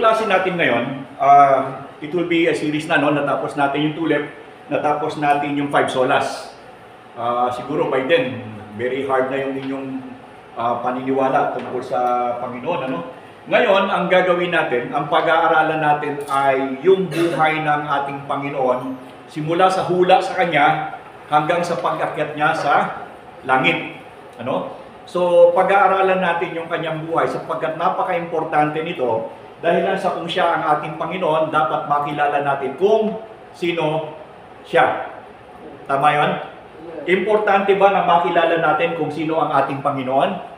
klase natin ngayon, it will be a series na, no? Natapos natin yung tulip, natapos natin yung 5 solas. Siguro by then, very hard na yung inyong paniniwala tungkol sa Panginoon, ano? Ngayon, ang gagawin natin, ang pag-aaralan natin ay yung buhay ng ating Panginoon, simula sa hula sa Kanya hanggang sa pag-akyat niya sa langit. Ano? So, pag-aaralan natin yung Kanyang buhay sapagkat napaka-importante nito dahil lang sa kung siya ang ating Panginoon, dapat makilala natin kung sino siya. Tama yun? Importante ba na makilala natin kung sino ang ating Panginoon?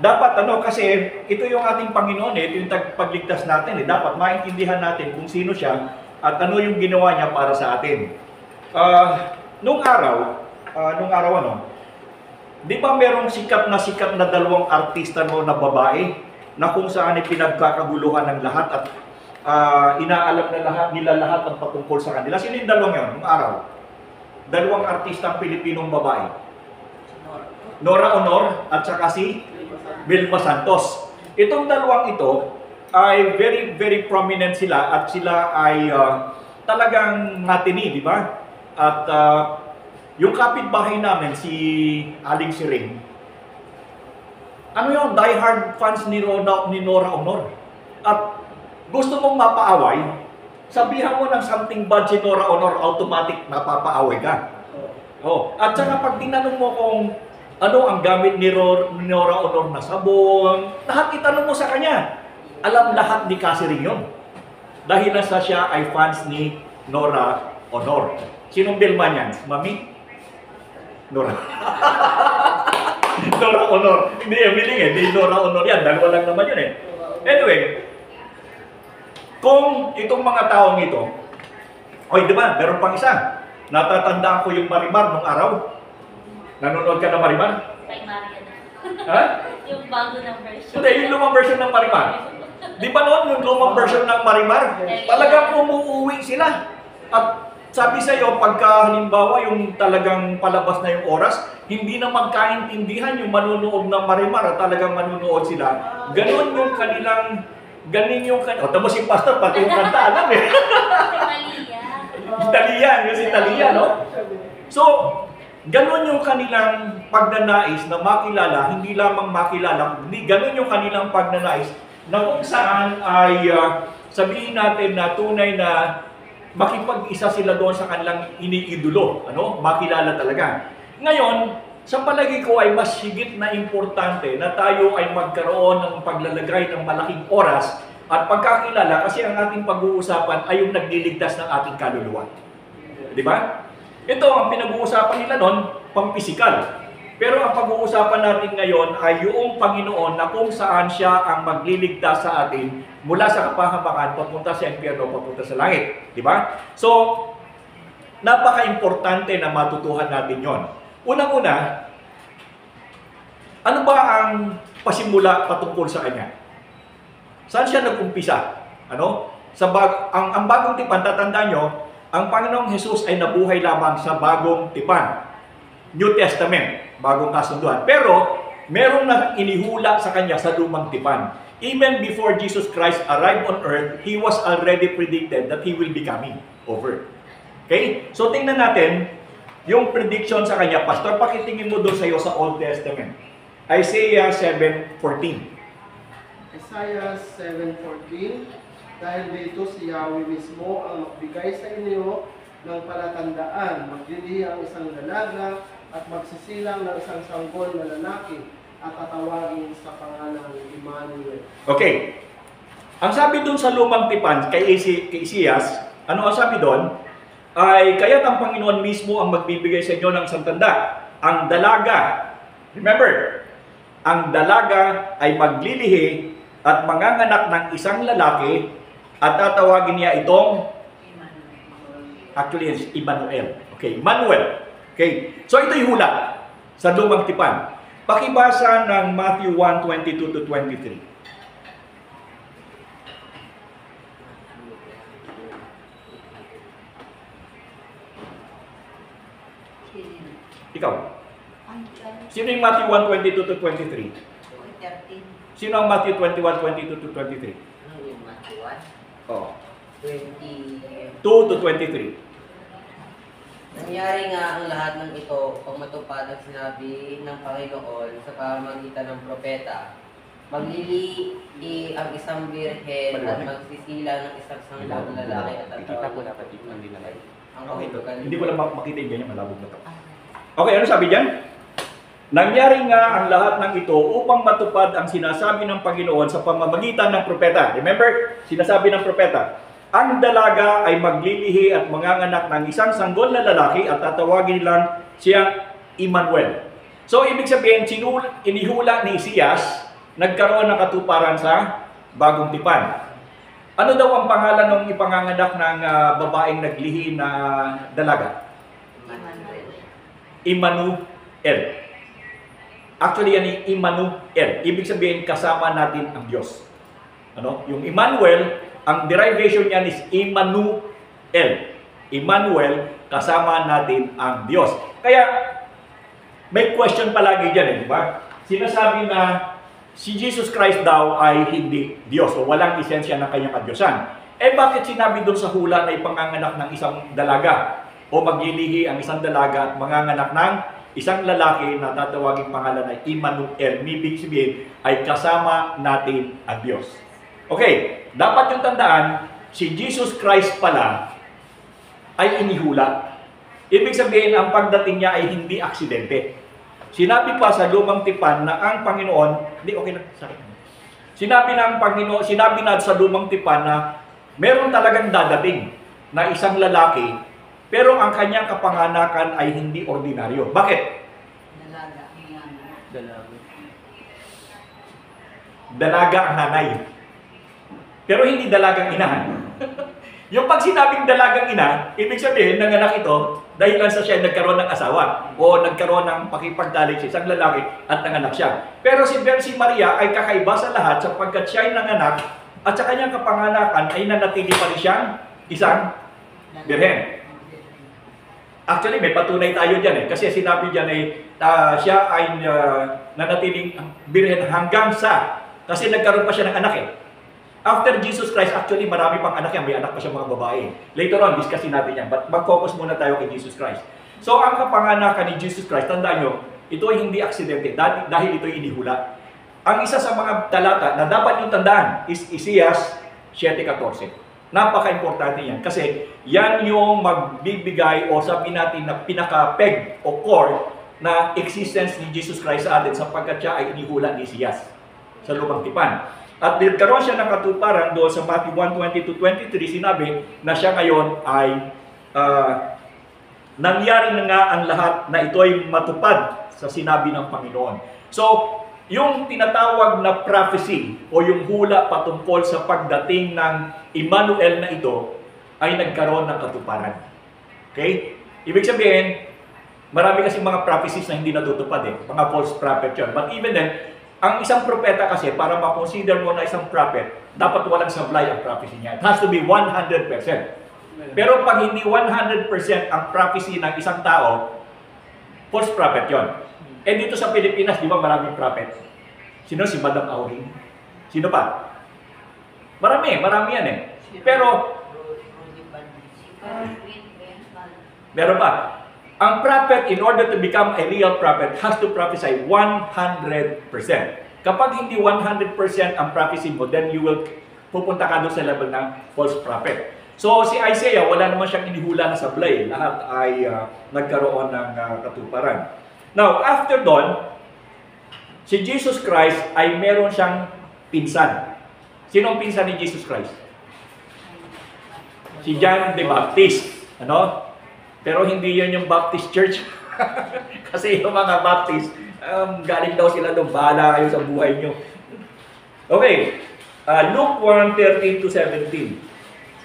Dapat kasi ito yung ating Panginoon, ito yung pagligtas natin, dapat maintindihan natin kung sino siya at ano yung ginawa niya para sa atin. Nung araw, di ba merong sikat na dalawang artista na babae na kung saan ay pinagkakaguluhan ng lahat at inaalam na nila lahat ang patungkol sa kanila? Sino yung dalawang yun, nung araw? Dalawang artistang Pilipinong babae. Nora Honor at saka si Vilma Santos. Itong dalawang ito ay very prominent sila at sila ay talagang matini, di ba? At yung kapitbahay namin, si Aling Siring, ano yung diehard fans ni Nora Honor. At gusto mong mapaaway, sabihan mo ng something bad si Nora Honor, automatic napapaaway ka. At saka pag tinanong mo kung ano ang gamit ni Nora Honor na sabon, lahat itanong mo sa kanya. Alam lahat ni Kasiring yun. Dahil nasa siya ay fans ni Nora Honor. Sinong Vilma niyan? Mami? Nora. Nora Honor. Hindi Hindi Nora Honor yan. Dalawa lang naman yun Anyway, kung itong mga taong ito, di ba, meron pang isa. Natatandaan ko yung Marimar nung araw. Nanonood ka ng Marimar? Kay Maria na. Ha? Yung bago ng version. Hindi, yung lumang version ng Marimar. Di ba noon yung lumang version ng Marimar? Talagang umuuwi sila. At sabi sa iyo, pagka halimbawa yung talagang palabas na yung oras, hindi na magkaintindihan yung manunood ng Marimar at talagang manunood sila. Ganon yung kanilang, tapos si Pastor, pati yung kanta alam Si Talia, yung si Talia, no? So, ganon yung kanilang pagnanais na makilala, hindi lamang makilala, kundi ganon yung kanilang pagnanais na kung saan ay sabihin natin na tunay na makipag-isa sila doon sa kanilang iniidolo, makilala talaga. Ngayon, sa palagi ko ay mas higit na importante na tayo ay magkaroon ng paglalagay ng malaking oras at pagkakilala kasi ang ating pag-uusapan ay yung nagliligtas ng ating kaluluwa. Di ba? Ito, ang pinag-uusapan nila noon, pampisikal. Pero ang pag-uusapan natin ngayon ay yung Panginoon na kung saan siya ang magliligtas sa atin mula sa kapahamakan, papunta sa impyerno, papunta sa langit. Di ba? So, napaka-importante na matutuhan natin yon. Unang-una, ano ba ang pasimula patungkol sa Kanya? Saan siya nag-umpisa? Ang bagong tipan, tatandaan nyo, ang Panginoong Jesus ay nabuhay lamang sa bagong tipan. New Testament, bagong kasunduan. Pero, meron na inihula sa Kanya sa lumang tipan. Even before Jesus Christ arrived on earth, He was already predicted that He will be coming over. Okay? So, tingnan natin yung prediction sa Kanya. Pastor, pakitingin mo doon sa iyo sa Old Testament. Isaiah 7:14. Isaiah 7:14. Dahil dito si Yahweh mismo ang magbigay sa inyo ng palatandaan. Maglilihi ang isang dalaga at magsisilang ng isang sanggol na lalaki at tatawagin sa pangalan ng Emmanuel. Okay. Ang sabi doon sa lumang tipan kay Isaias, ano ang sabi doon? Ay kaya't ang Panginoon mismo ang magbibigay sa inyo ng isang tanda. Ang dalaga, remember, ang dalaga ay maglilihi at manganganak ng isang lalaki at tatawagin niya itong Emmanuel. Okay, Emmanuel. Okay, so ito'y hula sa lumang tipan. Pakibasa ng Matthew 1:22-23. Ikaw. Sino yung Matthew 1:22-23? Sino ang Matthew 21:22-23? 21, Oh. 20. 2 to 23. Nangyari nga ang lahat ng ito upang matupad ang sinabi ng Panginoon sa pamamagitan ng propeta. Maglilihi ang isang birhen at magsisila ng isang sanggol lalaki at Kita po tatawagin dapat yung hindi na live. ang Okay, kahulugan. hindi ko lang makita yung ganyan, malabog na to. Okay, ano sabi diyan? Nangyari nga ang lahat ng ito upang matupad ang sinasabi ng Panginoon sa pamamagitan ng propeta. Remember, sinasabi ng propeta, ang dalaga ay maglilihi at manganganak ng isang sanggol na lalaki at tatawagin nilang siyang Emmanuel. So, ibig sabihin, inihula ni Isaias, nagkaroon ng katuparan sa bagong tipan. Ano daw ang pangalan ng ipanganganak ng babaeng naglihi na dalaga? Emmanuel. Actually, yan ay Emmanuel. Ibig sabihin, kasama natin ang Diyos. Ano? Yung Emmanuel, ang derivation niyan is Emmanuel. Emmanuel, kasama natin ang Diyos. Kaya, may question palagi dyan, di ba? Sinasabi na si Jesus Christ daw ay hindi Diyos o walang esensya ng kanyang kadyosan. Bakit sinabi doon sa hula na ipanganganak ng isang dalaga o maglilihi ang isang dalaga at manganganak ng isang lalaki na tatawaging pangalan ay Emmanuel? Ibig sabihin ay kasama natin ang Diyos. Okay, dapat yung tandaan, si Jesus Christ pala ay inihula. Ibig sabihin, ang pagdating niya ay hindi aksidente. Sinabi pa sa lumang tipan na ang Panginoon, hindi, okay na, sakit. Sinabi na sa lumang tipan na meron talagang dadating na isang lalaki, pero ang kanyang kapanganakan ay hindi ordinaryo. Bakit? Dalaga ang nanay. Pero hindi dalagang ina. Yung pag sinabing dalagang ina, ibig sabihin ng anak ito, dahil lang sa siya nagkaroon ng asawa o nagkaroon ng pakipagtalik sa isang lalaki at nanganak siya. Pero si Maria ay kakaiba sa lahat sapagkat siya ay nanganak at sa kanyang kapanganakan ay nanatili pa rin siyang isang birhen. Actually, may patunay tayo dyan kasi sinabi dyan ay siya ay nanatiling birhen hanggang sa, kasi nagkaroon pa siya ng anak After Jesus Christ, actually marami pang anak yan. May anak pa siya mga babae. Later on, discussin natin yan. But mag-focus muna tayo kay Jesus Christ. So, ang kapanganakan ni Jesus Christ, tandaan nyo, ito ay hindi aksidente dahil ito ay inihula. Ang isa sa mga talata na dapat yung tandaan is Isaias 7:14. Napaka-importante yan. Kasi yan yung magbibigay o sabihin natin na pinaka-peg o core na existence ni Jesus Christ sa atin sapagkat siya ay inihula ni Isaias sa lumang tipan. At nagkaroon siya ng katuparan doon sa Matthew 1:20-23, sinabi na siya ngayon ay nangyari na nga ang lahat na ito ay matupad sa sinabi ng Panginoon. So, yung tinatawag na prophecy o yung hula patungkol sa pagdating ng Emmanuel na ito ay nagkaroon ng katuparan. Okay? Ibig sabihin, marami kasi mga prophecies na hindi natutupad mga false prophet yun. But even then, ang isang propeta kasi, para ma-consider mo na isang prophet, dapat walang sablay ang prophecy niya. It has to be 100%. Pero pag hindi 100% ang prophecy ng isang tao, false prophet yon. Dito sa Pilipinas, di ba maraming prophet? Sino? Si Madam Auring? Sino pa? Marami yan Pero, meron pa. Ang prophet, in order to become a real prophet, has to prophesy 100%. Kapag hindi 100% ang prophecy mo, then you will pupunta ka doon sa level ng false prophet. So, si Isaiah, wala naman siyang inihula na sablay. Lahat ay nagkaroon ng katuparan. Now, after doon, si Jesus Christ ay meron siyang pinsan. Sino ang pinsan ni Jesus Christ? Si John the Baptist. Ano? Pero hindi yan yung Baptist Church. Kasi yung mga Baptist, galing daw sila doon, bahala kayo sa buhay nyo. Okay, Luke 1:13-17.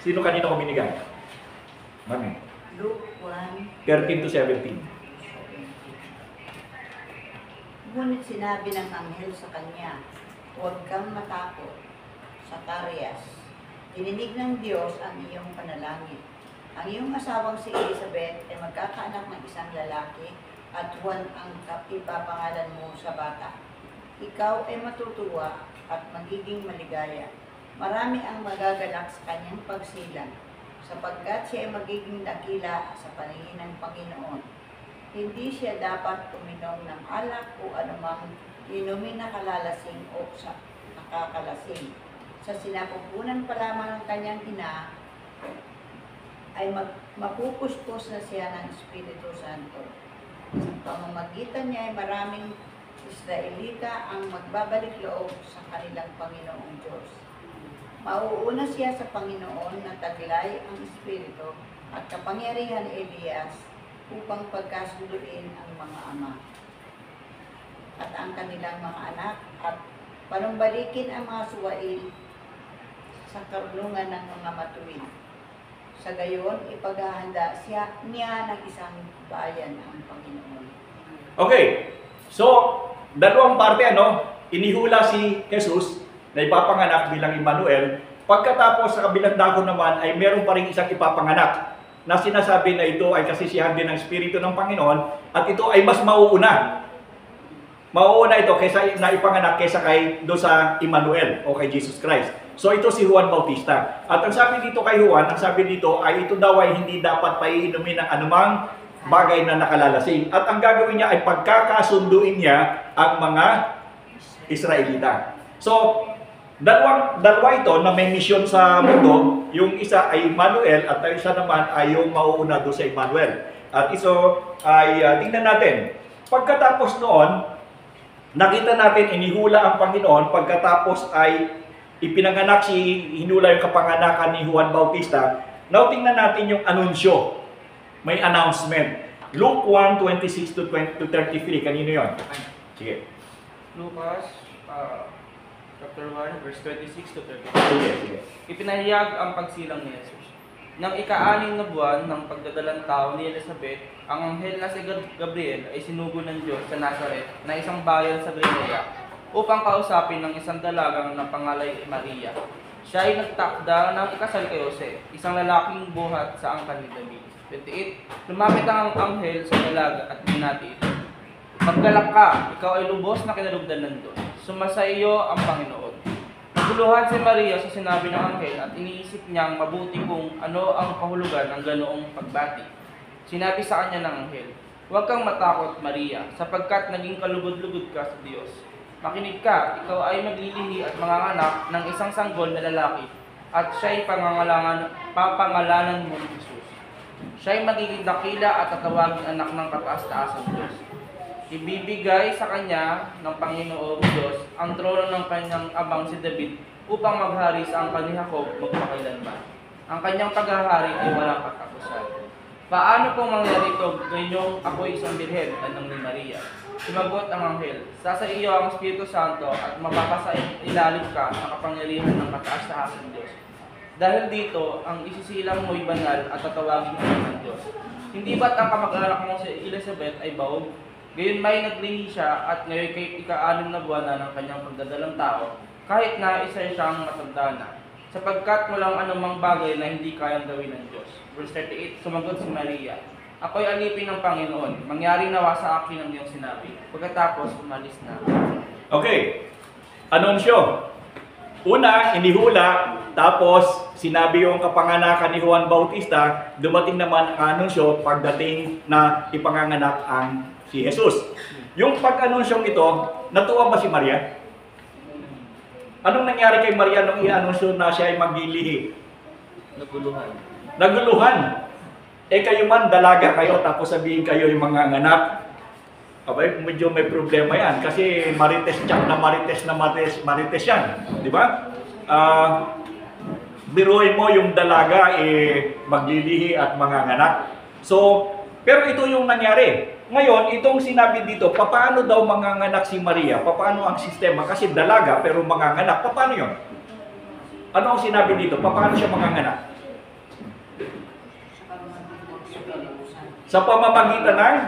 Sino kanina ko binigay? Mami. Luke 1. 13-17. Ngunit sinabi ng anghel sa kanya, huwag kang matakot, Zacarias. Dininig ng Diyos ang iyong panalangin. Ang iyong asawang si Elizabeth ay magkakaanak ng isang lalaki at Juan ang ipapangalan mo sa bata. Ikaw ay matutuwa at magiging maligaya marami ang magagalak sa kanyang pagsilang, sapagkat siya ay magiging dakila sa paningin ng Panginoon. Hindi siya dapat uminom ng alak o anumang inumin na kalalasing o sa nakakalasing. Sa sinapupunan pa lamang ng kanyang ina, ay mapupuspos na siya ng Espiritu Santo. Sa pamamagitan niya ay maraming Israelita ang magbabalik loob sa kanilang Panginoong Diyos. Mauuna siya sa Panginoon na taglay ang Espiritu at kapangyarihan ni Elias upang pagkasunduin ang mga ama at ang kanilang mga anak at panumbalikin ang mga suwail sa karunungan ng mga matuwid. Sa gayon, ipaghahanda niya ng isang bayan ang Panginoon. Okay. So, dalawang parte, inihula si Jesus na ipapanganak bilang Emmanuel. Pagkatapos sa kabilang dako naman ay meron pa rin isang ipapanganak na sinasabi na ito ay kasisiyahan din ng Espiritu ng Panginoon at ito ay mas mauuna. Mauuna ito kaysa na ipanganak kaysa kay do sa Emmanuel o kay Jesus Christ. So ito si Juan Bautista. At ang sabi dito kay Juan, ang sabi dito ay ito daw ay hindi dapat paiinumin ng anumang bagay na nakalalasing. At ang gagawin niya ay pagkakasunduin niya ang mga Israelita. So, dalawa ito na may misyon sa mundo. Yung isa ay Emmanuel at ang isa naman ay yung mauuna doon sa Emmanuel. At ito ay tingnan natin. Pagkatapos noon, nakita natin inihula ang Panginoon. Pagkatapos ay ipinanganak hinula yung kapanganakan ni Juan Bautista. Now, tingnan natin yung anunsyo. May announcement. Luke 1:26 to 33. Kanino yon? Sige. Lucas, chapter 1, verse 26 to 33. Sige. Ipinahayag ang pagsilang ni Jesus. Nang ika-6 na buwan ng pagdadalang tao ni Elizabeth, ang anghel na si Gabriel ay sinugo ng Diyos sa Nazareth na isang bayan sa Galilea upang kausapin ng isang dalagang na pangalay Maria. Siya ay nagtakda ng ikasal kay Jose, isang lalaking buhat sa angkan ni David. 28. Lumapit ang anghel sa dalaga at binati ito. Maggalak ka, ikaw ay lubos na kinalugdan ng Diyos. Sumasa iyo ang Panginoon. Naguluhan si Maria sa sinabi ng anghel at iniisip niyang mabuti kung ano ang kahulugan ng ganoong pagbati. Sinabi sa kanya ng anghel, "Huwag kang matakot, Maria, sapagkat naging kalugod-lugod ka sa Diyos. Makinig ka, ikaw ay maglilihi at manganganak ng isang sanggol na lalaki, at siya'y papangalanan mo ng Jesus. Siya'y magiging dakila at tatawaging anak ng kataas-taasang Diyos. Ibibigay sa kanya ng Panginoong Diyos ang trono ng kanyang amang si David upang maghari sa angkan ni Jacob magpakailanman. Ang kanyang paghahari ay walang katapusan." "Paano kung mangyari ito ganyong ako'y isang birhen?" tanong ni Maria. Sumagot ang anghel, "Sasa iyo ang Espiritu Santo at mapapasailalim ka sa kapangyarihan ng kataas-taasang Diyos. Dahil dito, ang isisilang mo'y banal at tatawagin anak ng Diyos. Hindi ba't ang kamag-anak mo si Elizabeth ay baog? Gayon may naglihi siya at ngayon kay ika-6 na buwan na ng kanyang pagdadalang tao, kahit na isa siyang matanda na, sapagkat walang anumang bagay na hindi kayang gawin ng Diyos." Verse 38, sumagot si Maria, "Ako'y alipin ng Panginoon, mangyari nawa sa akin ang iyong sinabi." Pagkatapos, umalis na. Okay. Anunsyo. Una, inihula, tapos sinabi yung kapanganakan ni Juan Bautista, dumating naman ang anunsyo pagdating na ipanganganak ang si Jesus. Yung pag-anunsyong ito, natuwa ba si Maria? Anong nangyari kay Maria nung i-anunsyo na siya ay maglilihi? Naguluhan. Kayo man, dalaga kayo, tapos sabihin kayo yung mga anak. Abay, medyo may problema yan. Kasi marites yan. Di ba? Biruin mo yung dalaga, maglilihi at mga anak. So, pero ito yung nangyari. Ngayon, itong sinabi dito, paano daw manganganak si Maria? Paano ang sistema? Kasi dalaga, pero manganganak. Paano yun? Ano ang sinabi dito? Paano siya manganganak? Sa pamamagitan ng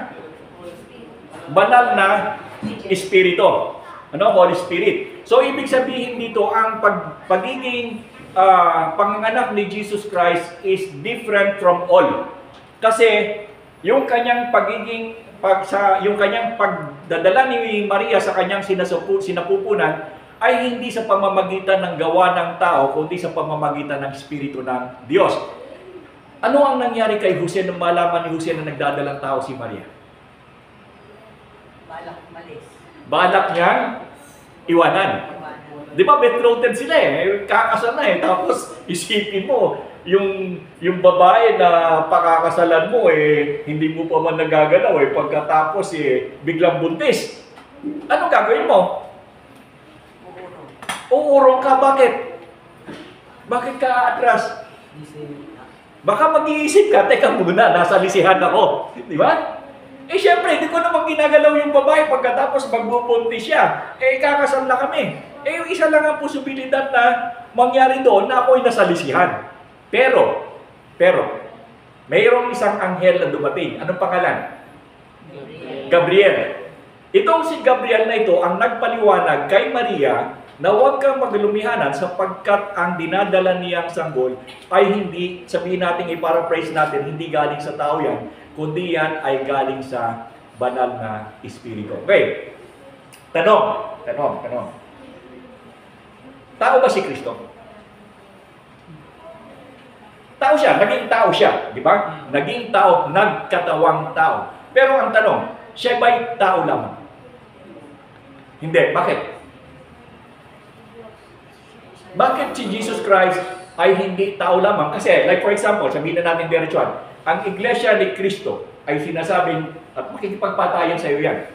banal na Espiritu. Holy Spirit. So, ibig sabihin dito, ang pagiging panganganak ni Jesus Christ is different from all. Kasi, yung kanyang pagdadala ni Maria sa kanyang sinapupunan ay hindi sa pamamagitan ng gawa ng tao, kundi sa pamamagitan ng Espiritu ng Diyos. Ano ang nangyari kay Jose nung malaman ni Jose na nagdadalang tao si Maria? Balak malis. Balak niyang iwanan. Di ba, betrothed sila eh. Kakasal na eh. Tapos, isipin mo, yung babae na pakakasalan mo eh, hindi mo pa man nagagalaw eh. Pagkatapos eh, biglang buntis. Ano gagawin mo? Uurong ka. Bakit? Bakit ka atras? Baka mag-iisip ka, teka muna, nasa lisihan ako. Di ba? Eh syempre, hindi ko naman ginagalaw yung babae pagkatapos magbubuntis siya. Eh kakasal na kami. Eh yung isa lang ang posibilidad na mangyari doon na ako'y nasa lisihan. Pero, mayroong isang anghel na dumating. Anong pangalan? Gabriel. Itong si Gabriel na ito ang nagpaliwanag kay Maria na huwag kang maglumihanan sapagkat ang dinadala niyang sanggol ay hindi, sabihin natin, i-paraphrase natin, hindi galing sa tao yan, kundi yan ay galing sa banal na Espiritu. Okay. Tanong. Tao ba si Kristo? Tao siya, naging tao siya, di ba? Naging tao, nagkatawang tao. Pero ang tanong, siya ba'y tao lamang? Hindi. Bakit? Bakit si Jesus Christ ay hindi tao lamang? Kasi, like for example, sabihin na natin diretsuhan, ang Iglesia ni Kristo ay sinasabing, at makikipagpatayan sa iyo yan,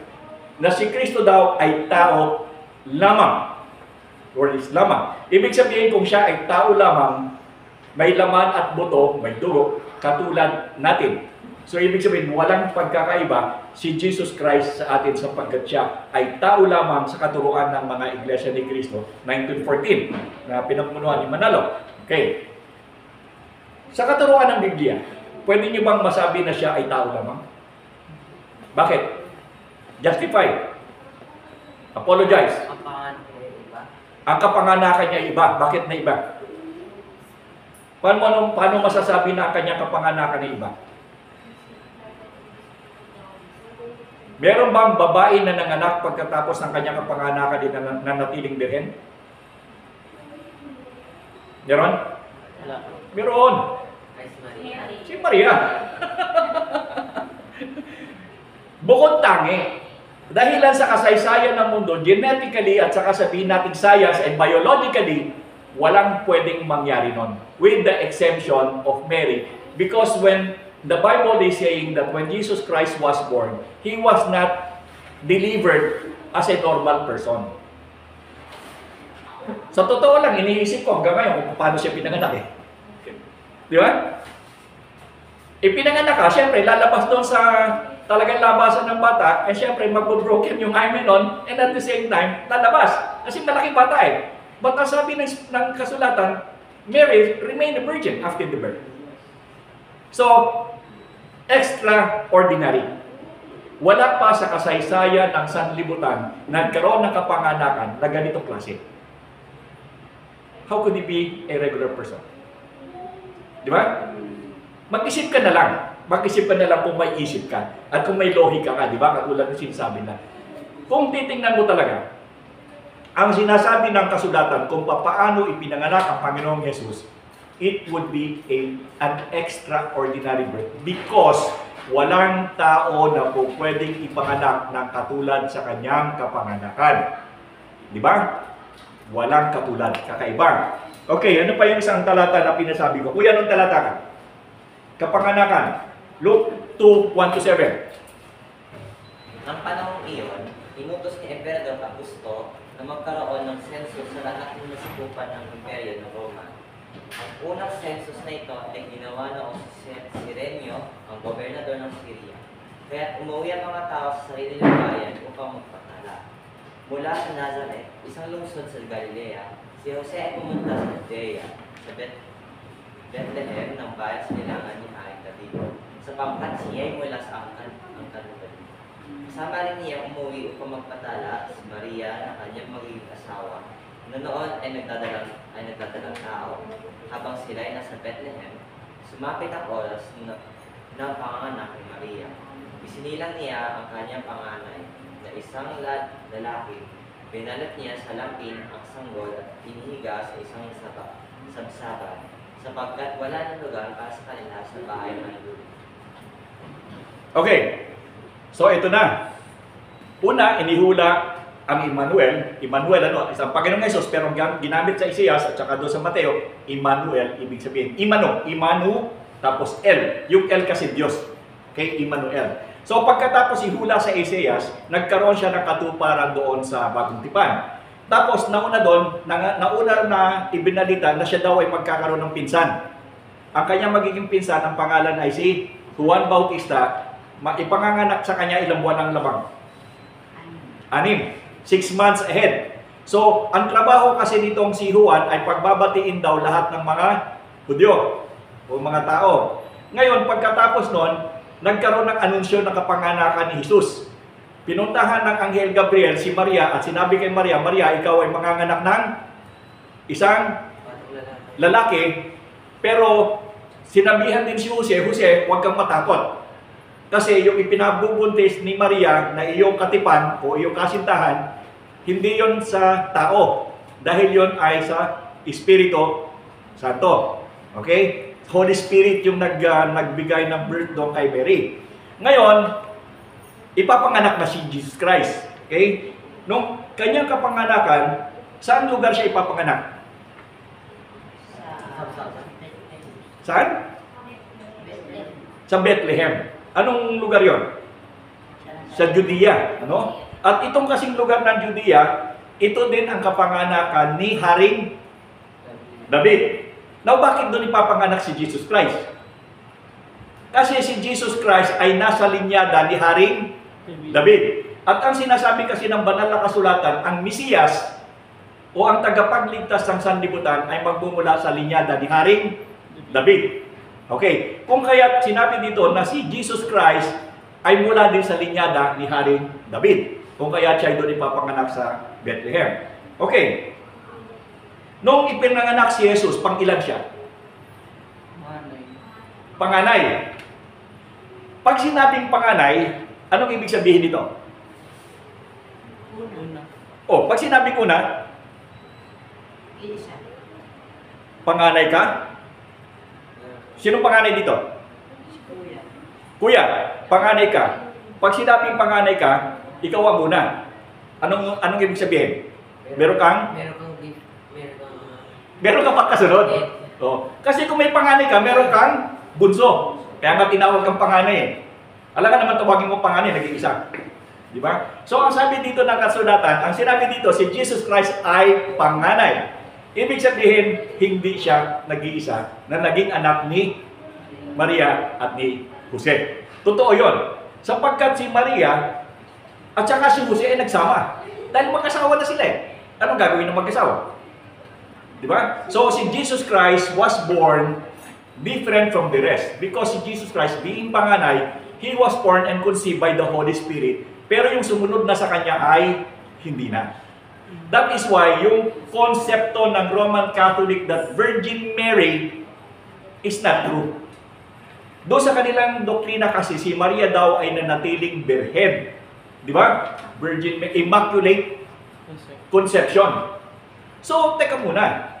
na si Kristo daw ay tao lamang. Or is lamang. Ibig sabihin kung siya ay tao lamang, may laman at buto, may dugo, katulad natin. So, ibig sabihin, walang pagkakaiba si Jesus Christ sa atin sapagkat siya ay tao lamang sa katuruan ng mga Iglesia ni Cristo, 1914, na pinagmunuan ni Manalo. Okay. Sa katuruan ng Biblia, pwede niyo bang masabi na siya ay tao lamang? Bakit? Justify. Apologize. Ang kapanganakan niya iba. Bakit na iba? Paano masasabi na ang kanyang kapanganakan na iba? Meron bang babae na nanganak pagkatapos ng kanyang kapanganakan din na nanatiling birhen? Meron? Meron. Si Maria. Bukod tangi. Dahilan sa kasaysayan ng mundo, genetically at saka sabihin natin science and biologically, walang pwedeng mangyari nun. With the exemption of Mary. Because when the Bible is saying that when Jesus Christ was born, He was not delivered as a normal person. Sa totoo lang, iniisip ko hanggang ngayon kung paano siya pinanganak eh. Di ba? Ipinanganak ka, syempre, lalabas doon sa talagang labasan ng bata, eh syempre, mag-broken yung hymen nun, and at the same time, lalabas. Kasi malaking bata eh. But ang sabi ng kasulatan, Mary remained a virgin after the birth. So, extraordinary. Wala pa sa kasaysayan ng sanlibutan nagkaroon ng kapanganakan na ganitong klase. How could he be a regular person? Di ba? Mag-isip ka na lang. Mag-isip ka na lang kung may isip ka at kung may lohika ka, di ba? Katulad ng sinasabi na. Kung titingnan mo talaga, ang sinasabi ng kasulatan kung paano ipinanganak ang Panginoong Jesus, it would be an extraordinary birth because walang tao na po pwedeng ipanganak ng katulad sa kanyang kapanganakan. Di ba? Walang katulad, kakaiba. Okay, ano pa yung isang talata na pinasabi ko? Kuya, anong talata ka? Kapanganakan. Luke 2:1-7. Ang panahong iyon, inutos ni Emperador Augusto na magkaroon ng census sa lahat ng nasikupan ng Imperyo ng Roma. Ang unang census na ito ay ginawa noong si Cirenio, ang gobernador ng Syria. Kaya umuwi ang mga tao sa sarili ng bayan upang magpatala. Mula sa Nazareth, isang lungsod sa Galilea, si Jose ay pumunta sa Judea, sa Bethlehem ng bayan sa nilangan ni Haring David, sapagkat siya ay mula sa angkan ng David. Kasama rin niya umuwi upang magpatala si Maria na kanyang magiging asawa, na noon ay nagdadalang tao. Habang sila ay nasa Bethlehem, sumapit ang oras ng panganganak ni Maria. Isinilang niya ang kanyang panganay na isang lalaki Binalat niya sa lampin ang sanggol at inihiga sa isang sabsaban, sapagkat wala ng lugar para sa kanila sa bahay ng Diyos. Okay. So ito na. Una, inihula ang Emmanuel. Emmanuel ano? Isang Panginoong Hesus, pero ginamit sa Isaias at saka doon sa Mateo, Emmanuel, ibig sabihin. Imanu, tapos El. Yung El kasi Diyos. Okay, Emmanuel. So pagkatapos ihula sa Isaias, nagkaroon siya ng katuparan doon sa Bagong Tipan. Tapos nauna doon, nauna na ibinalita na siya daw ay magkakaroon ng pinsan. Ang kanyang magiging pinsan, ang pangalan ay si Juan Bautista. Ipanganganak sa kanya ilang buwan ang labang? 6. 6 months ahead. So, ang trabaho kasi nitong si Juan ay pagbabatiin daw lahat ng mga Hudyo o mga tao. Ngayon, pagkatapos nun, nagkaroon ng anunsyo ng kapanganakan ni Jesus. Pinuntahan ng Anghel Gabriel si Maria at sinabi kay Maria, Maria, ikaw ay manganganak ng isang lalaki, pero sinabihan din si Jose, Jose, huwag kang matakot. Kasi yung ipinabubuntis ni Maria na iyong katipan o iyong kasintahan, hindi yon sa tao. Dahil yon ay sa Espiritu Santo. Okay? Holy Spirit yung nagbigay ng birth doon kay Mary. Ngayon, ipapanganak na si Jesus Christ. Okay? Nung kanyang kapanganakan, saan lugar siya ipapanganak? Saan? Sa Bethlehem. Anong lugar yon? Sa Judea. Ano? At itong kasing lugar ng Judea, ito din ang kapanganakan ni Haring David. Now, bakit doon ipapanganak si Jesus Christ? Kasi si Jesus Christ ay nasa linyada ni Haring David. At ang sinasabi kasi ng banal na kasulatan, ang Mesiyas o ang tagapagligtas ng sanlibutan ay magmumula sa linyada ni Haring David. Okay, kung kaya sinabi dito na si Jesus Christ ay mula din sa linyada ni Haring David. Kung kaya siya ay doon ipapanganak sa Bethlehem. Okay. Nung ipinanganak si Jesus, pang-ilan siya? Panganay. Pag sinabing panganay, anong ibig sabihin nito? Una. Oh, pag sinabing una, Isa. panganay ka? Sino panganay dito? Si Kuya. Kuya, panganay ka. Pag sinabing panganay ka, ikaw ang una. Anong ibig sabihin? Meron kang pagkasunod. Oh. Kasi kung may panganay ka, meron kang bunso. Kaya nga tinawag kang panganay eh. Alam ka naman tawagin mo panganay, nag-iisa. Di ba? So ang sabi dito ng kasulatan, ang sinabi dito, si Jesus Christ ay panganay. Ibig sabihin, hindi siya nag-iisa na naging anak ni Maria at ni Jose. Totoo yun. Sapagkat si Maria at saka si Jose ay nagsama. Dahil mag-asawa na sila eh. Anong gagawin ng mag-asawa? Di ba? So si Jesus Christ was born different from the rest. Because si Jesus Christ, being panganay, He was born and conceived by the Holy Spirit. Pero yung sumunod na sa Kanya ay hindi na. That is why yung konsepto ng Roman Catholic that Virgin Mary is not true. Doon sa kanilang doktrina kasi, si Maria daw ay nanatiling birhen. Di ba? Virgin, Immaculate Conception. So, teka muna.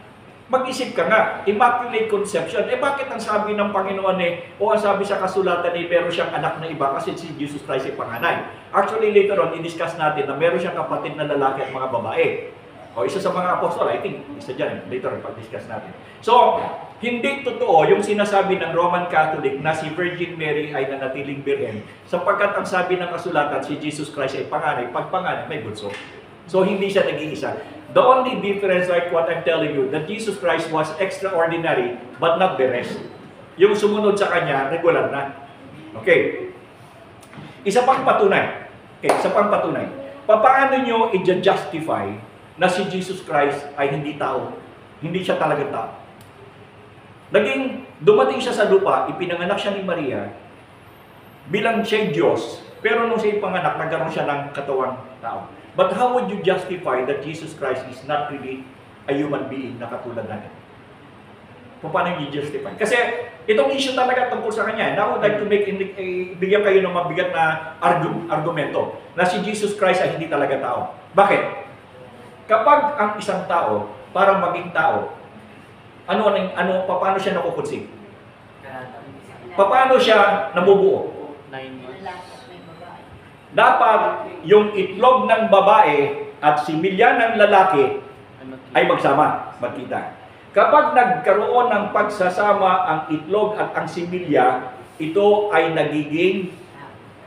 Mag-isip ka nga, Immaculate Conception. Eh bakit ang sabi ng Panginoon o ang sabi sa kasulatan meron siyang anak na iba kasi si Jesus Christ ay panganay. Actually, later on, i-discuss natin na meron siyang kapatid na lalaki at mga babae. O isa sa mga apostol, I think, isa dyan, later on, pag-discuss natin. So, hindi totoo yung sinasabi ng Roman Catholic na si Virgin Mary ay nanatiling birhen sapagkat ang sabi ng kasulatan, si Jesus Christ ay panganay. Pag panganay, may bunso. So, hindi siya nag-iisa. The only difference, like what I'm telling you, that Jesus Christ was extraordinary, but not the rest. Yung sumunod sa Kanya, regular na. Okay. Isa pang patunay. Okay, isa pang patunay. Paano nyo i-justify na si Jesus Christ ay hindi tao? Hindi siya talagang tao. Dumating siya sa lupa, ipinanganak siya ni Maria, bilang siya'y Diyos, pero nung siya'y panganak, nagkaroon siya ng katawang tao. But how would you justify that Jesus Christ is not really a human being na katulad natin? Paano yung justify? Kasi itong issue talaga tungkol sa Kanya. Now I would like to bigyan kayo ng mabigat na argumento na si Jesus Christ ay hindi talaga tao. Bakit? Kapag ang isang tao, para maging tao, paano siya nakukonsig? Paano siya nabubuo? 9 months. Lalaki at may babae. Dapat yung itlog ng babae at similya ng lalaki ay magsama, magkita. Kapag nagkaroon ng pagsasama ang itlog at ang similya, ito ay nagiging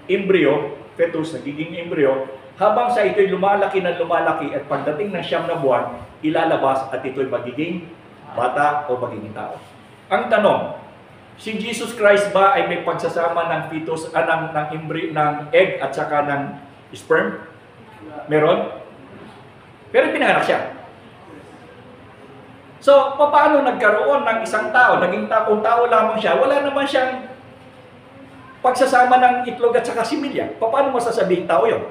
embryo, fetus, nagiging embryo, habang sa ito'y lumalaki at pagdating ng 9 na buwan, ilalabas at ito'y magiging bata o magiging tao. Ang tanong, si Jesus Christ ba ay may pagsasama ng fetus, ng embryo, ng egg at saka ng sperm? Meron? Pero pinanganak siya. So, paano nagkaroon ng isang tao, naging tao lamang siya, wala naman siyang pagsasama ng itlog at saka similya. Paano mo sasabihin tao yun?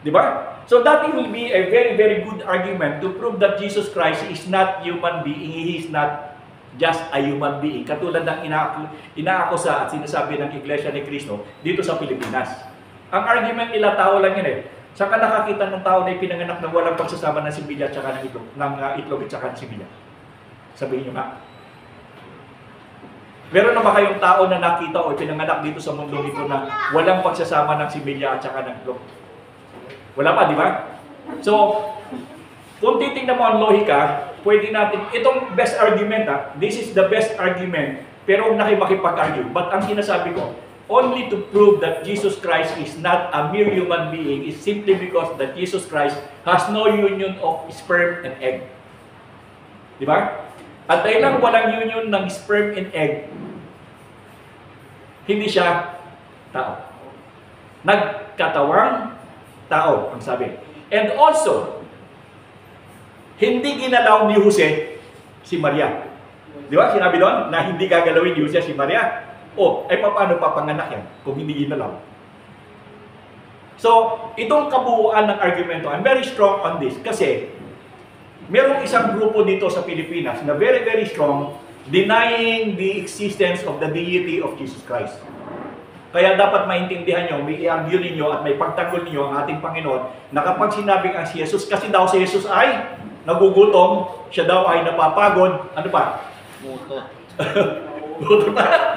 Di ba? So that will be a very, very good argument to prove that Jesus Christ is not human being. He is not just a human being. Katulad ng inaakusa at sinasabi ng Iglesia ni Cristo dito sa Pilipinas. Ang argument nila, tao lang yun eh. Saka nakakita ng tao na ipinanganak na walang pagsasama ng similya at saka ng itlog at saka ng similya. Sabihin nyo nga. Meron na ba kayong tao na nakita o ipinanganak dito sa mundo dito na walang pagsasama ng similya at saka ng itlog? Wala pa, di ba? So, kung titingnan mo ang lohika, pwede natin, itong best argument this is the best argument, pero huwag na kayo makipag-argue. But ang sinasabi ko, only to prove that Jesus Christ is not a mere human being is simply because that Jesus Christ has no union of sperm and egg. Di ba? At dahil lang walang union ng sperm and egg, hindi siya tao. Nagkatawang tao, ang sabi. And also, hindi ginalaw ni Jose si Maria. Di ba? Sinabi doon na hindi gagalawin ni Jose si Maria. Paano papanganak yan kung hindi ginalaw? So, itong kabuuan ng argumento, I'm very strong on this kasi merong isang grupo dito sa Pilipinas na very, very strong denying the existence of the deity of Jesus Christ. Kaya dapat maintindihan nyo, may i-argue ninyo at may pagtanggol ninyo ang ating Panginoon na kapag sinabing ang si Jesus, kasi daw si Jesus ay nagugutom, siya daw ay napapagod, ano pa? Mutot.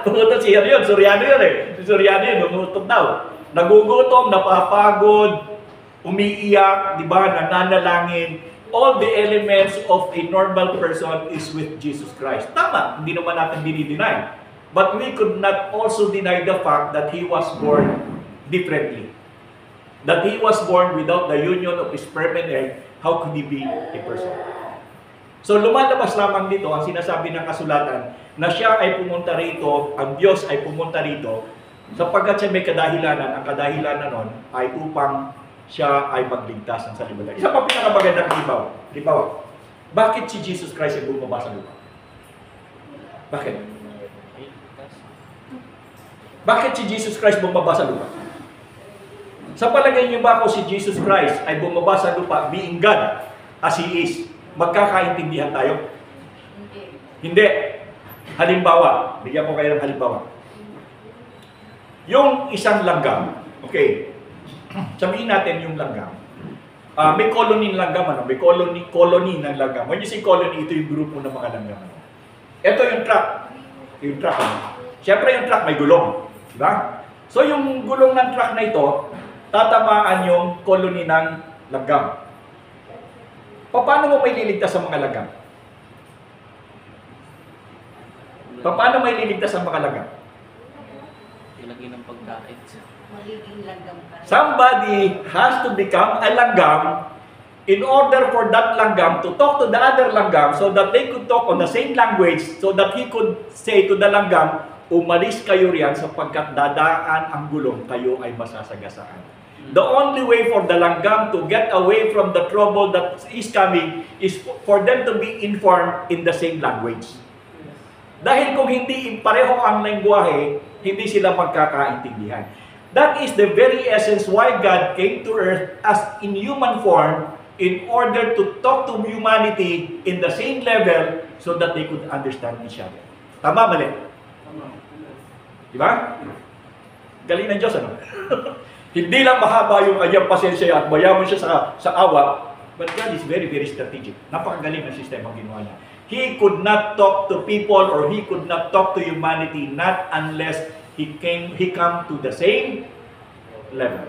Gutom siya yun, Suryano yun eh. Si Suryano yun, gutom daw. Nagugutom, napapagod, umiiyak, di ba, nananalangin. All the elements of a normal person is with Jesus Christ. Tama, hindi naman natin dinideny. But we could not also deny the fact that He was born differently. That He was born without the union of sperm and egg. How could He be a person? So lumalabas lamang dito ang sinasabi ng kasulatan na siya ay pumunta rito, ang Diyos ay pumunta rito sapagkat siya may kadahilanan. Ang kadahilanan nun ay upang siya ay magligtas ng sanlibutan. Isa pa pinakamagandang libaw. Bakit si Jesus Christ ay bumaba sa lupa? Bakit? Bakit si Jesus Christ bumaba sa lupa? Sa palagay niyo ba kung si Jesus Christ ay bumaba sa lupa being God as He is, magkakaintindihan tayo? Hindi. Halimbawa, bigyan ko kayo ng halimbawa. Yung isang langgam, okay, sabihin natin yung langgam. May colony ng langgam, may colony ng langgam. When you say colony, ito yung grupo ng mga langgam. Ito yung truck. Siyempre yung truck may gulong. Diba? So yung gulong ng truck na ito, tatamaan yung colony ng langgam. Paano mo may liligtas sa mga langgam? Paano may liligtas sa mga langgam? Ilagay ng pagkain. Magiging langgam ka. Somebody has to become a langgam in order for that langgam to talk to the other langgam so that they could talk on the same language so that he could say to the langgam, umalis kayo riyan sapagkat dadaan ang gulong, kayo ay masasagasaan. The only way for the langgam to get away from the trouble that is coming is for them to be informed in the same language. Dahil kung hindi pareho ang lengguwahe, hindi sila magkakaintindihan. That is the very essence why God came to earth as in human form in order to talk to humanity in the same level so that they could understand each other. Tama, mali? Diba? Galing ng Diyos, ano? Hindi lang mahaba yung kanyang pasensya at mayaman siya sa awa, But God is very, very strategic. Napakagaling ng sistema ang ginawa niya. He could not talk to people or He could not talk to humanity not unless He come to the same level.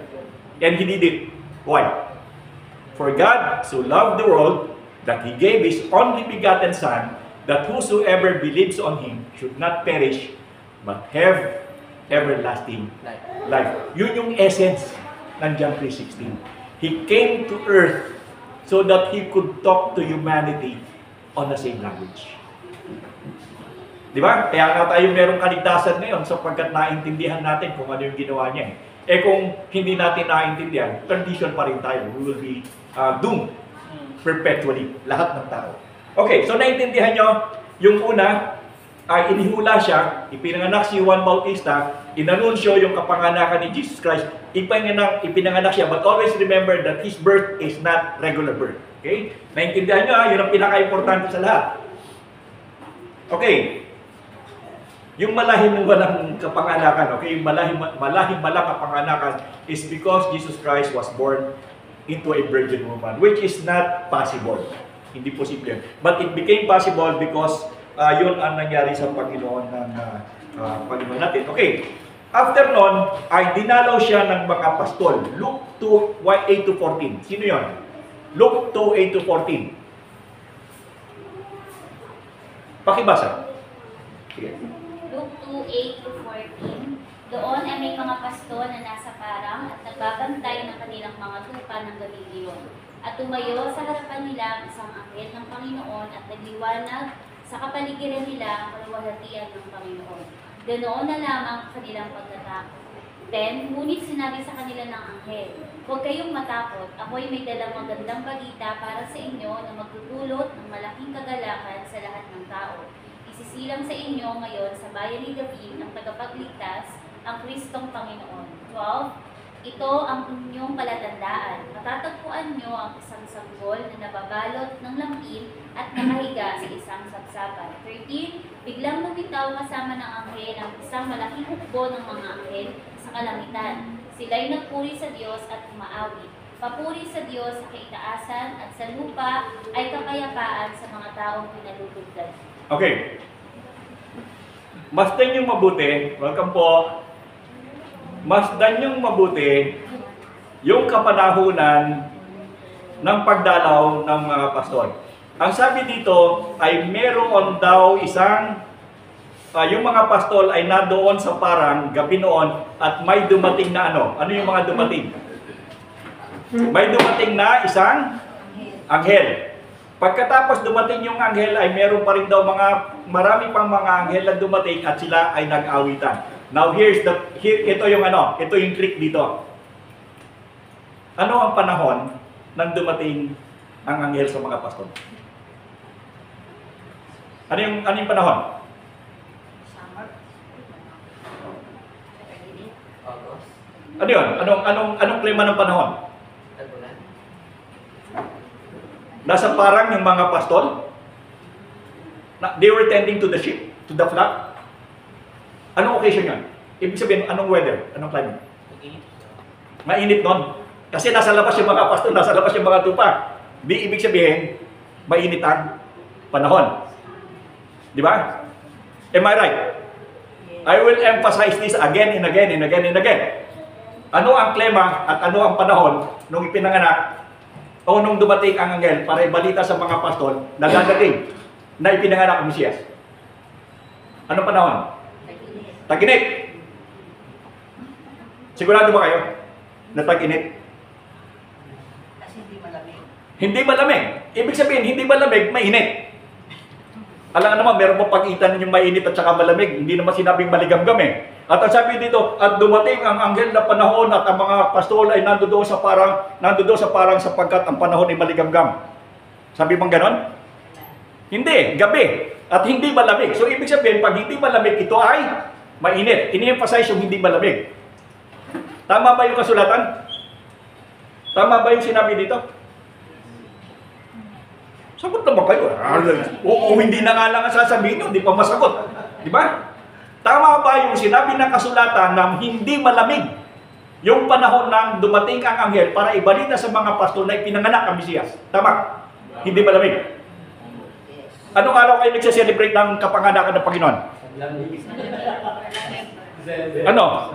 And He did it. Why? For God so loved the world that He gave His only begotten Son, that whosoever believes on Him should not perish, but have everlasting life. Yun yung essence ng John 3:16. He came to earth so that He could talk to humanity on the same language. Di ba? Kaya nga tayo merong kaligtasan ngayon sapagkat naintindihan natin kung ano yung ginawa niya. Eh kung hindi natin naintindihan, condition pa rin tayo. We will be doomed perpetually. Lahat ng tao. Okay, so naintindihan nyo, yung una, ay inihula siya, ipinanganak si Juan Bautista, inanunsyo yung kapanganakan ni Jesus Christ, ipinanganak siya, but always remember that His birth is not regular birth. Okay? Naintindihan nyo, yun ang pinaka-importante sa lahat. Okay. Yung malahim walang kapanganakan, okay? Yung malahim walang kapanganakan is because Jesus Christ was born into a virgin woman, which is not possible. Hindi posible. But it became possible because yun ang nangyari sa Panginoon ng Panginoon natin. Okay. After nun, ay dinalaw siya ng mga pastol. Luke 2:8-14. Sino yun? Luke 2:8-14. Pakibasa. Sige. Luke 2:8-14. Doon ay may mga pastol na nasa parang at nagbabantay ng kanilang mga tupa ng gabing iyon. At tumayo sa harapan nila ang isang anghel ng Panginoon at nagliwanag sa kapaligiran nila ang kaluwalhatian ng Panginoon. Ganoon na lamang kanilang pagtatakot. Then, ngunit sinabi sa kanila ng anghel, "Huwag kayong matakot, ako'y may dalang magandang balita para sa inyo na magdudulot ng malaking kagalakan sa lahat ng tao. Isisilang sa inyo ngayon sa bayan ni David ang tagapagligtas, ang Kristong Panginoon." 12. Ito ang inyong palatandaan. Matatagpuan nyo ang isang sanggol na nababalot ng lampin at nakahiga sa isang sabsaban. 13. Biglang lumitaw kasama ng anghel ang isang malaking hukbo ng mga anghel sa kalangitan. Sila'y nagpuri sa Diyos at umaawit. Papuri sa Diyos sa kaitaasan at sa lupa ay kapayapaan sa mga taong pinalulugdan. Okay. Masdan yung mabuti. Welcome po. Masdan yung mabuti yung kapanahunan ng pagdalaw ng mga pastol. Ang sabi dito ay meron daw isang yung mga pastol ay nadoon sa parang gabi noon at may dumating na ano? Ano yung mga dumating? May dumating na isang anghel. Pagkatapos dumating yung anghel ay meron pa rin daw marami pang mga anghel na dumating at sila ay nag-awitan. Now ito yung trick dito. Ano ang panahon nang dumating ang anghel sa mga pastol? Ano yung panahon? Summer. August. Ano yun? Anong klima ng panahon? Tagulan. Nasa parang yung mga pastol? They were tending to the sheep, to the flock. Anong occasion yan? Ibig sabihin, anong weather? Anong climate? Mainit nun. Kasi nasa labas yung mga pastol, nasa labas yung mga tupa. Di ibig sabihin, mainit ang panahon. Di ba? Am I right? I will emphasize this again and again and again and again. Ano ang klima at ano ang panahon nung ipinanganak o nung dumating ang anghel para ibalita sa mga pastol na dadating na ipinanganak ang Mesiyas? Anong panahon? Tag-init. Sigurado ba kayo na tag-init? Kasi hindi malamig. Hindi malamig. Ibig sabihin, hindi malamig, mainit. Alam nga naman, meron pa pag-itan yung mainit at saka malamig. Hindi naman sinabing maligam-gam eh. At ang sabi dito, at dumating ang anghel na panahon at ang mga pastol ay nandoon sa parang sapagkat ang panahon ay maligam-gam. Sabi bang ganon? Hindi, gabi. At hindi malamig. So ibig sabihin, pag hindi malamig, ito ay mainit. Ini-emphasize yung hindi malamig. Tama ba yung kasulatan? Tama ba yung sinabi dito? Sagot naman kayo. Oo, hindi na nga lang ang sasabihin nyo, hindi pa masagot. Di ba? Tama ba yung sinabi ng kasulatan na hindi malamig Yung panahon nang dumating ang anghel para ibalita sa mga pastor na ipinanganak ang Mesiyas. Tama? Hindi malamig. Yes. Anong araw kayo nagse-celebrate ng kapanganakan ng Panginoon? Ano?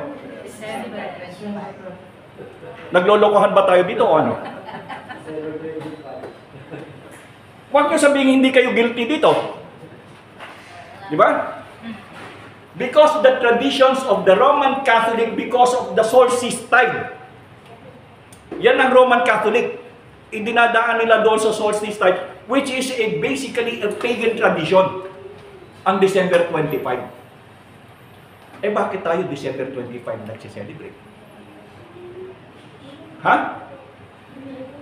Naglolokohan ba tayo dito o ano? Huwag nyo sabihin hindi kayo guilty dito. Di ba? Because the traditions of the Roman Catholic, because of the solstice tide. Yan ang Roman Catholic. Idinadaan nila doon sa solstice tide, which is basically a pagan tradition. Ang December 25. Eh bakit tayo December 25 nagse-celebrate? Ha?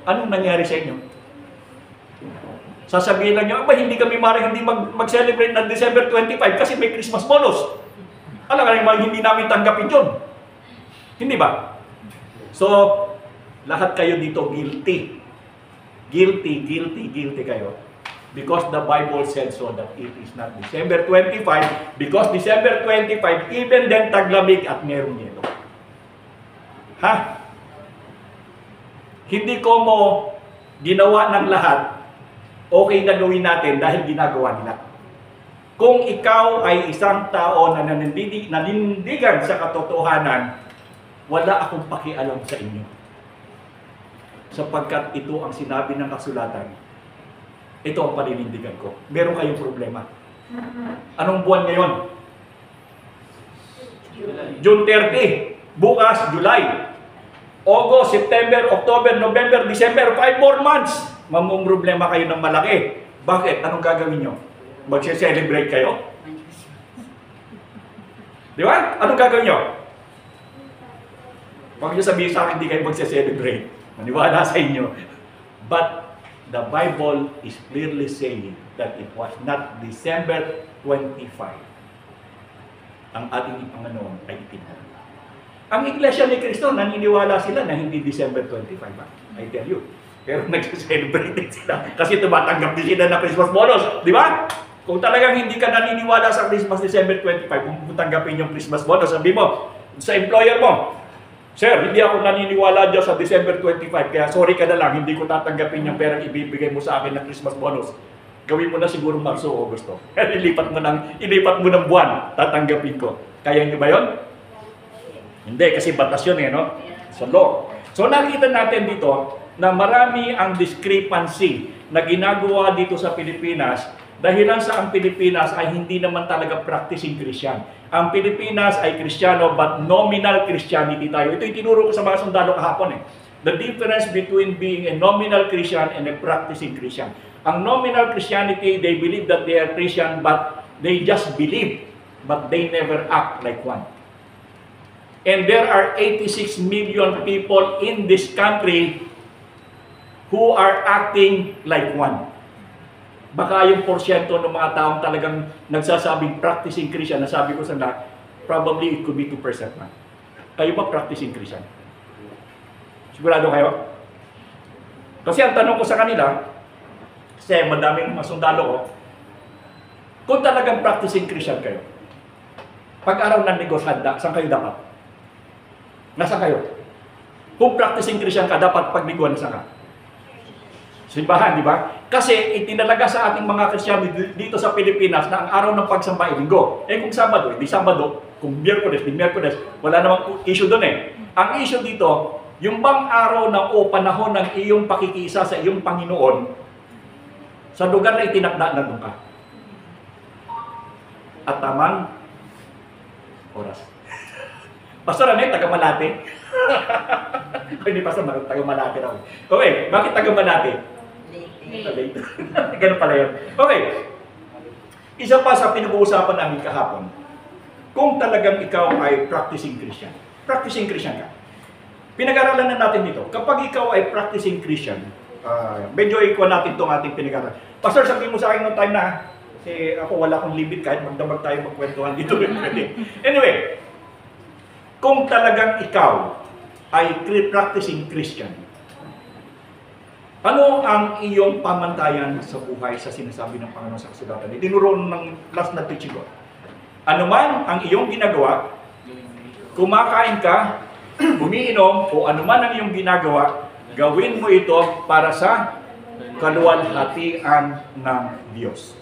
Anong nangyari sa inyo? Sasabihin lang nyo, hindi kami maaaring hindi mag-celebrate ng December 25 kasi may Christmas bonus. Alam ka naman, hindi namin tanggapin yun. Hindi ba? So, lahat kayo dito guilty. Guilty kayo. Because the Bible said so that it is not December 25. Because December 25, even then taglamig at merong yelo. Ha? Hindi ko mo ginawa ng lahat, okay na gawin natin dahil ginagawa nila. Kung ikaw ay isang tao na nanindigan sa katotohanan, wala akong pakialam sa inyo. Sapagkat ito ang sinabi ng kasulatan. Ito ang paninindigan ko. Meron kayong problema. Anong buwan ngayon? June 30. Bukas, July. August, September, October, November, December, 5 more months. Mamumroblema kayo ng malaki. Bakit? Anong gagawin nyo? Magse-celebrate kayo? Di ba? Anong gagawin nyo? Huwag nyo sabihin sa akin, hindi kayo magse-celebrate. Maniwala sa inyo. But the Bible is clearly saying that it was not December 25. Ang ating Panginoon ay itinanong. Ang Iglesia ni Cristo, naniniwala sila na hindi December 25. I tell you. Pero nag-celebrate din sila. Kasi tumatanggap din sila ng Christmas bonus. Di ba? Kung talagang hindi ka naniniwala sa Christmas December 25, kung tanggapin yung Christmas bonus, sabi mo sa employer mo, Sir, hindi ako naniniwala dyan sa December 25, kaya sorry ka na lang, hindi ko tatanggapin yung perang ibibigay mo sa akin ng Christmas bonus. Gawin mo na siguro Marso o Agosto. ilipat mo ng buwan, tatanggapin ko. Kaya nyo ba yun? Hindi, kasi batas yun no? Sa law. So nakita natin dito na marami ang discrepancy na ginagawa dito sa Pilipinas dahilan sa ang Pilipinas ay hindi naman talaga practicing Christian. Ang Pilipinas ay Kristiyano but nominal Christianity tayo. Ito itinuro ko sa mga sundalo kahapon The difference between being a nominal Christian and a practicing Christian. Ang nominal Christianity, they believe that they are Christian but they just believe but they never act like one. And there are 86 million people in this country who are acting like one. Baka yung porsyento ng mga taong talagang nagsasabing practicing Christian, nasabi ko sa lahat, probably it could be 2% man. Kayo ba practicing Christian? Sigurado kayo? Kasi ang tanong ko sa kanila, kasi madaming masundalo ko, kung talagang practicing Christian kayo, pag-araw ng negosyo, saan kayo dapat? Nasaan kayo? Kung practicing Christian ka, dapat pagliguan na saan ka? Simbahan, di ba? Kasi itinalaga sa ating mga Kristiyano dito sa Pilipinas na ang araw ng pagsamba ay Linggo. Kung Sabado, di Sabado. Kung Miyerkules, di Miyerkules. Wala namang issue doon Ang issue dito, yung bang araw ng o panahon ng iyong pakikisa sa iyong Panginoon, sa lugar na itinakda na doon ka. At tamang oras. Pastor, ano taga Malate? Hindi, Pastor, taga Malate ako. Okay, bakit taga Malate? Late. Ganun pala yun. Okay. Isa pa sa pinag-uusapan namin kahapon, kung talagang ikaw ay practicing Christian ka. Pinag-aralan na natin dito. Kapag ikaw ay practicing Christian, medyo ikuha natin itong ating pinag-aralan. Pastor, sabihin mo sa akin noong time na, kasi ako wala akong limit kahit magdamag tayo magkwentuhan dito. Anyway, kung talagang ikaw ay practicing Christian, ano ang iyong pamantayan sa buhay sa sinasabi ng Panginoon sa kasulatan? Itinuro ng last na teaching ko. Ano man ang iyong ginagawa, kumakain ka, umiinom o anuman ang iyong ginagawa, gawin mo ito para sa kaluwalhatian ng Diyos.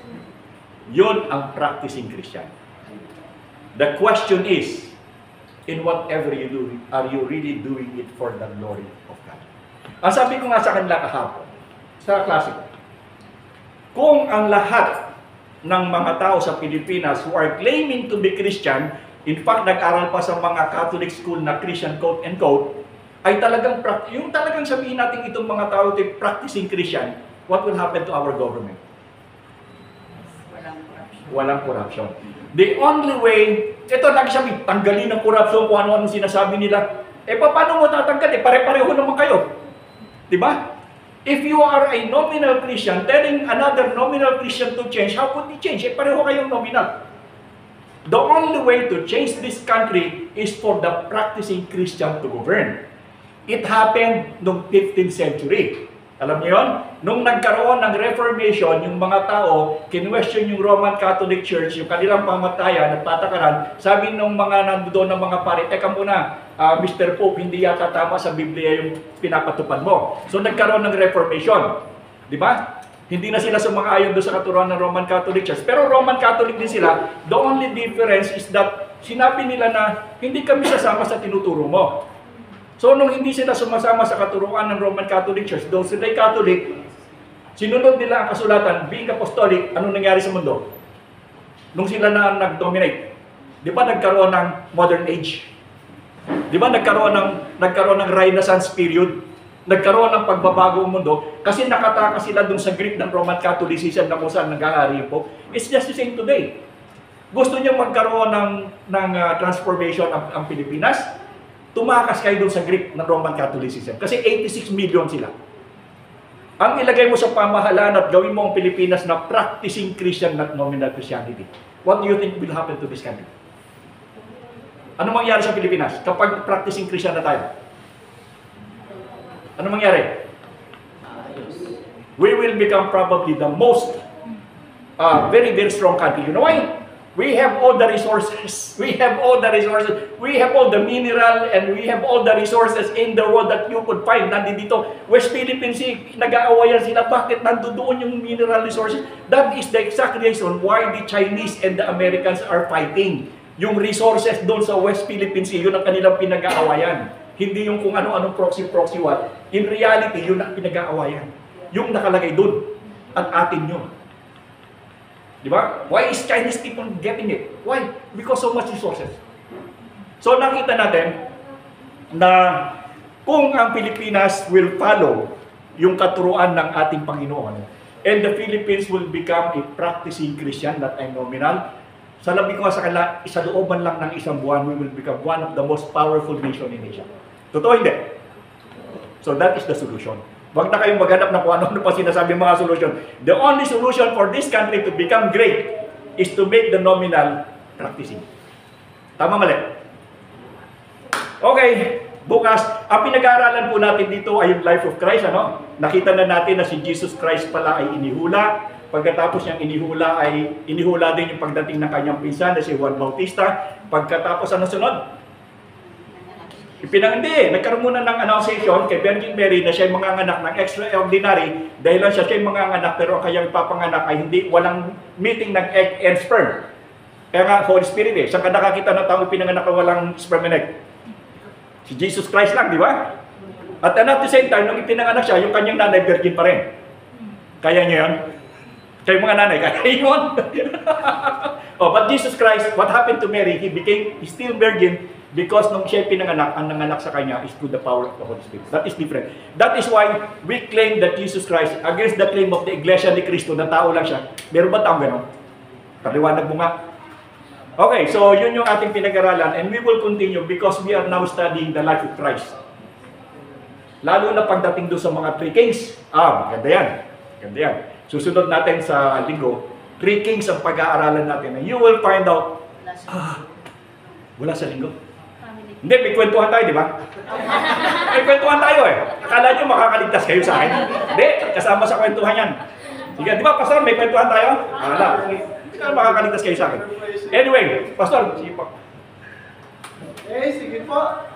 Yun ang practicing Christian. The question is, in whatever you do, are you really doing it for the glory of God? Ang sabi ko nga sa kanila kahapon, sa klase ko, kung ang lahat ng mga tao sa Pilipinas who are claiming to be Christian, in fact, nag-aral pa sa mga Catholic school na Christian quote and quote, ay talagang, yung talagang sabihin natin itong mga tao ito practicing Christian, what will happen to our government? Walang corruption. The only way, ito lagi sabi, tanggalin ang corruption kung ano-ano sinasabi nila. Paano mo tatanggal? Pare-pareho naman kayo. Diba? If you are a nominal Christian, telling another nominal Christian to change, how could he change? Pareho kayong nominal. The only way to change this country is for the practicing Christian to govern. It happened noong 15th century. Alam niyo yun? Nung nagkaroon ng Reformation, yung mga tao, kinwestiyon yung Roman Catholic Church, yung kanilang pamatayan at patakaran, sabi nung mga nandoon ng mga pare, teka muna, Mr. Pope, hindi yata tama sa Biblia yung pinapatupad mo. So nagkaroon ng Reformation. Di ba? Hindi na sila sumang-ayon doon sa katuruan ng Roman Catholic Church. Pero Roman Catholic din sila. The only difference is that sinabi nila na hindi kami sasama sa tinuturo mo. So, nung hindi sila sumasama sa katuruan ng Roman Catholic Church, though sila'y Catholic, sinunod nila ang kasulatan, being apostolic, anong nangyari sa mundo? Nung sila na nag-dominate, di ba nagkaroon ng modern age? Di ba nagkaroon ng Renaissance period? Nagkaroon ng pagbabago ang mundo kasi nakatakas sila dun sa grip ng Roman Catholicism na kung saan nag-aari po. It's just the same today. Gusto niyo magkaroon ng transformation ang Pilipinas? Tumakas kayo doon sa grip ng Roman Catholicism. Kasi 86 million sila. Ang ilagay mo sa pamahalaan at gawin mo ang Pilipinas na practicing Christian, not nominal Christianity. What do you think will happen to this country? Ano mangyari sa Pilipinas kapag practicing Christian na tayo? Ano mangyari? We will become probably the most very, very strong country. You know why? We have all the resources. We have all the resources. We have all the mineral and we have all the resources in the world that you could find. Nandito, West Philippines Sea, nag-aawayan sila. Bakit nandoon yung mineral resources? That is the exact reason why the Chinese and the Americans are fighting. Yung resources doon sa West Philippines Sea, yun ang kanilang pinag-aawayan. Hindi yung kung ano-anong proxy what. In reality, yun ang pinag-aawayan. Yung nakalagay doon. At atin yun. Diba? Why is Chinese keep on getting it? Why? Because so much resources. So nakita natin na kung ang Pilipinas will follow yung katuruan ng ating Panginoon and the Philippines will become a practicing Christian, not a nominal, sa labi ko sa kanila, isa looban lang ng isang buwan, we will become one of the most powerful nation in Asia. Totoo hindi? So that is the solution. Huwag na kayong maghanap na kung ano pa sinasabi mga solution. The only solution for this country to become great is to make the nominal practicing. Tama mali? Okay, bukas, ang pinag-aaralan po natin dito ay yung life of Christ. Ano? Nakita na natin na si Jesus Christ pala ay inihula. Pagkatapos niyang inihula din yung pagdating ng kanyang pinsan na si Juan Bautista. Pagkatapos ano sunod? Nagkaroon muna ng announcement kay Virgin Mary na siya ay manganganak ng extraordinary dahil lang siya ay manganganak pero ang kanyang ipapanganak ay walang meeting ng egg and sperm. Kaya nga, Holy Spirit Saan ka nakakita ng taong pinanganak na walang sperm and egg? Si Jesus Christ lang, di ba? At at the same time, nung ipinanganak siya, yung kanyang nanay, virgin pa rin. Kaya niya yun? Kayo mga nanay, kaya yun? But Jesus Christ, what happened to Mary? He's still virgin because nung siya pinanganak, ang nanganak sa kanya is through the power of the Holy Spirit. That is different. That is why we claim that Jesus Christ, against the claim of the Iglesia ni Cristo, na tao lang siya. Meron ba taong gano'n? Paliwanag mo nga. Okay, so yun yung ating pinag-aralan and we will continue because we are now studying the life of Christ. Lalo na pagdating doon sa mga three kings. Maganda yan. Ganda yan. Susunod natin sa linggo, 3 kings ang pag-aaralan natin. And you will find out, wala sa linggo. Hindi, may kwentuhan tayo, di ba? May kwentuhan tayo Akala nyo makakaligtas kayo sa akin. Hindi, kasama sa kwentuhan yan. Sige, di ba, Pastor, may kwentuhan tayo? Wala. Hindi ka makakaligtas kayo sa akin. Anyway, Pastor, sige po. Sige po.